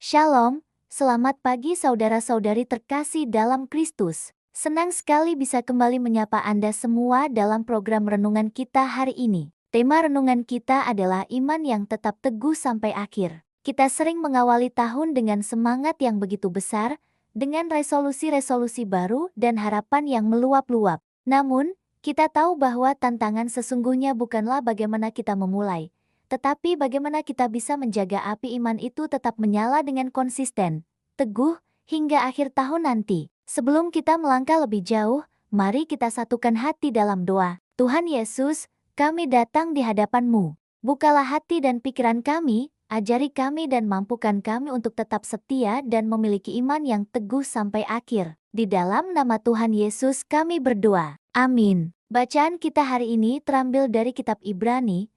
Shalom, selamat pagi saudara-saudari terkasih dalam Kristus. Senang sekali bisa kembali menyapa Anda semua dalam program renungan kita hari ini. Tema renungan kita adalah iman yang tetap teguh sampai akhir. Kita sering mengawali tahun dengan semangat yang begitu besar, dengan resolusi-resolusi baru dan harapan yang meluap-luap. Namun, kita tahu bahwa tantangan sesungguhnya bukanlah bagaimana kita memulai, tetapi bagaimana kita bisa menjaga api iman itu tetap menyala dengan konsisten, teguh, hingga akhir tahun nanti. Sebelum kita melangkah lebih jauh, mari kita satukan hati dalam doa. Tuhan Yesus, kami datang di hadapan-Mu. Bukalah hati dan pikiran kami, ajari kami dan mampukan kami untuk tetap setia dan memiliki iman yang teguh sampai akhir. Di dalam nama Tuhan Yesus kami berdoa. Amin. Bacaan kita hari ini terambil dari kitab Ibrani,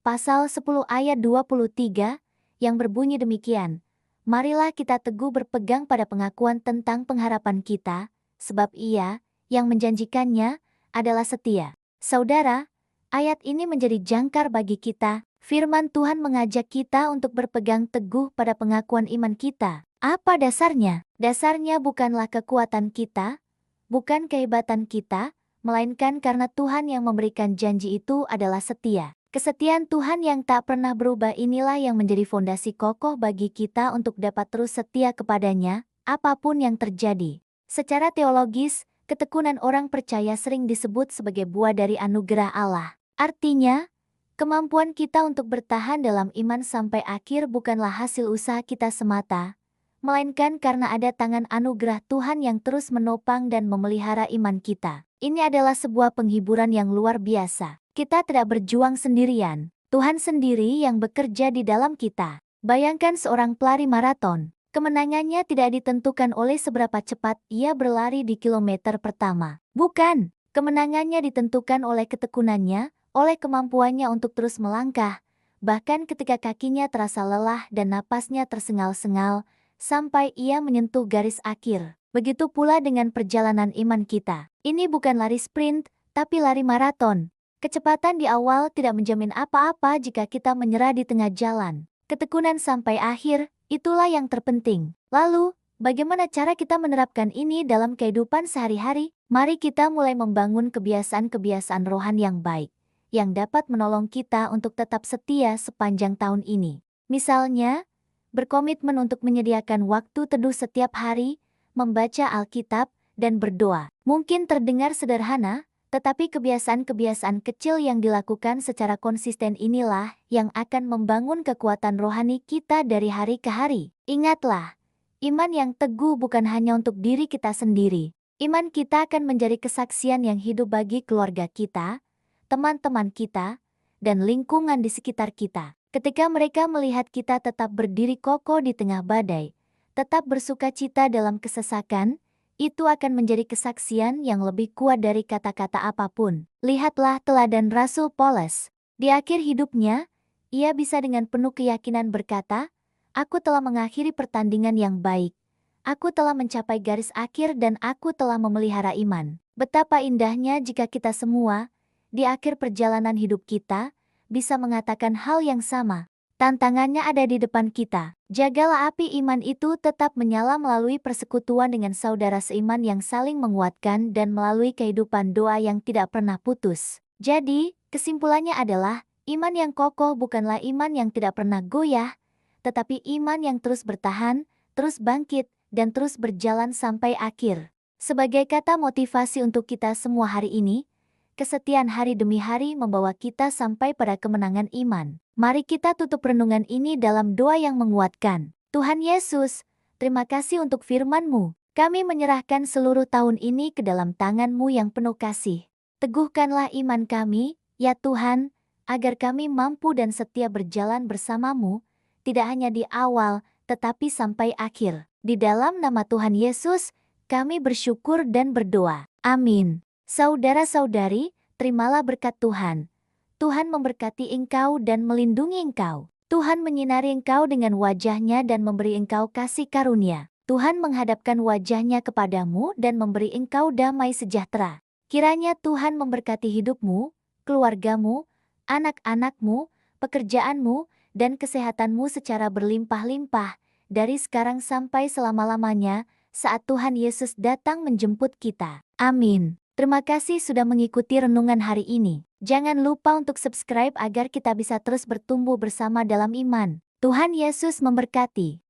Pasal 10 ayat 23, yang berbunyi demikian. Marilah kita teguh berpegang pada pengakuan tentang pengharapan kita, sebab Ia, yang menjanjikannya, adalah setia. Saudara, ayat ini menjadi jangkar bagi kita. Firman Tuhan mengajak kita untuk berpegang teguh pada pengakuan iman kita. Apa dasarnya? Dasarnya bukanlah kekuatan kita, bukan kehebatan kita, melainkan karena Tuhan yang memberikan janji itu adalah setia. Kesetiaan Tuhan yang tak pernah berubah inilah yang menjadi fondasi kokoh bagi kita untuk dapat terus setia kepadanya, apapun yang terjadi. Secara teologis, ketekunan orang percaya sering disebut sebagai buah dari anugerah Allah. Artinya, kemampuan kita untuk bertahan dalam iman sampai akhir bukanlah hasil usaha kita semata, melainkan karena ada tangan anugerah Tuhan yang terus menopang dan memelihara iman kita. Ini adalah sebuah penghiburan yang luar biasa. Kita tidak berjuang sendirian. Tuhan sendiri yang bekerja di dalam kita. Bayangkan seorang pelari maraton. Kemenangannya tidak ditentukan oleh seberapa cepat ia berlari di kilometer pertama. Bukan, kemenangannya ditentukan oleh ketekunannya, oleh kemampuannya untuk terus melangkah. Bahkan ketika kakinya terasa lelah dan napasnya tersengal-sengal, sampai ia menyentuh garis akhir. Begitu pula dengan perjalanan iman kita. Ini bukan lari sprint, tapi lari maraton. Kecepatan di awal tidak menjamin apa-apa jika kita menyerah di tengah jalan. Ketekunan sampai akhir, itulah yang terpenting. Lalu, bagaimana cara kita menerapkan ini dalam kehidupan sehari-hari? Mari kita mulai membangun kebiasaan-kebiasaan rohani yang baik, yang dapat menolong kita untuk tetap setia sepanjang tahun ini. Misalnya, berkomitmen untuk menyediakan waktu teduh setiap hari, membaca Alkitab, dan berdoa. Mungkin terdengar sederhana, tetapi kebiasaan-kebiasaan kecil yang dilakukan secara konsisten inilah yang akan membangun kekuatan rohani kita dari hari ke hari. Ingatlah, iman yang teguh bukan hanya untuk diri kita sendiri. Iman kita akan menjadi kesaksian yang hidup bagi keluarga kita, teman-teman kita, dan lingkungan di sekitar kita. Ketika mereka melihat kita tetap berdiri kokoh di tengah badai, tetap bersukacita dalam kesesakan, itu akan menjadi kesaksian yang lebih kuat dari kata-kata apapun. Lihatlah teladan Rasul Paulus. Di akhir hidupnya, ia bisa dengan penuh keyakinan berkata, "Aku telah mengakhiri pertandingan yang baik. Aku telah mencapai garis akhir dan aku telah memelihara iman." Betapa indahnya jika kita semua, di akhir perjalanan hidup kita, bisa mengatakan hal yang sama. Tantangannya ada di depan kita. Jagalah api iman itu tetap menyala melalui persekutuan dengan saudara seiman yang saling menguatkan dan melalui kehidupan doa yang tidak pernah putus. Jadi, kesimpulannya adalah, iman yang kokoh bukanlah iman yang tidak pernah goyah, tetapi iman yang terus bertahan, terus bangkit, dan terus berjalan sampai akhir. Sebagai kata motivasi untuk kita semua hari ini, kesetiaan hari demi hari membawa kita sampai pada kemenangan iman. Mari kita tutup renungan ini dalam doa yang menguatkan. Tuhan Yesus, terima kasih untuk firman-Mu. Kami menyerahkan seluruh tahun ini ke dalam tangan-Mu yang penuh kasih. Teguhkanlah iman kami, ya Tuhan, agar kami mampu dan setia berjalan bersama-Mu, tidak hanya di awal, tetapi sampai akhir. Di dalam nama Tuhan Yesus, kami bersyukur dan berdoa. Amin. Saudara-saudari, terimalah berkat Tuhan. Tuhan memberkati engkau dan melindungi engkau. Tuhan menyinari engkau dengan wajah-Nya dan memberi engkau kasih karunia. Tuhan menghadapkan wajah-Nya kepadamu dan memberi engkau damai sejahtera. Kiranya Tuhan memberkati hidupmu, keluargamu, anak-anakmu, pekerjaanmu, dan kesehatanmu secara berlimpah-limpah, dari sekarang sampai selama-lamanya, saat Tuhan Yesus datang menjemput kita. Amin. Terima kasih sudah mengikuti renungan hari ini. Jangan lupa untuk subscribe agar kita bisa terus bertumbuh bersama dalam iman. Tuhan Yesus memberkati.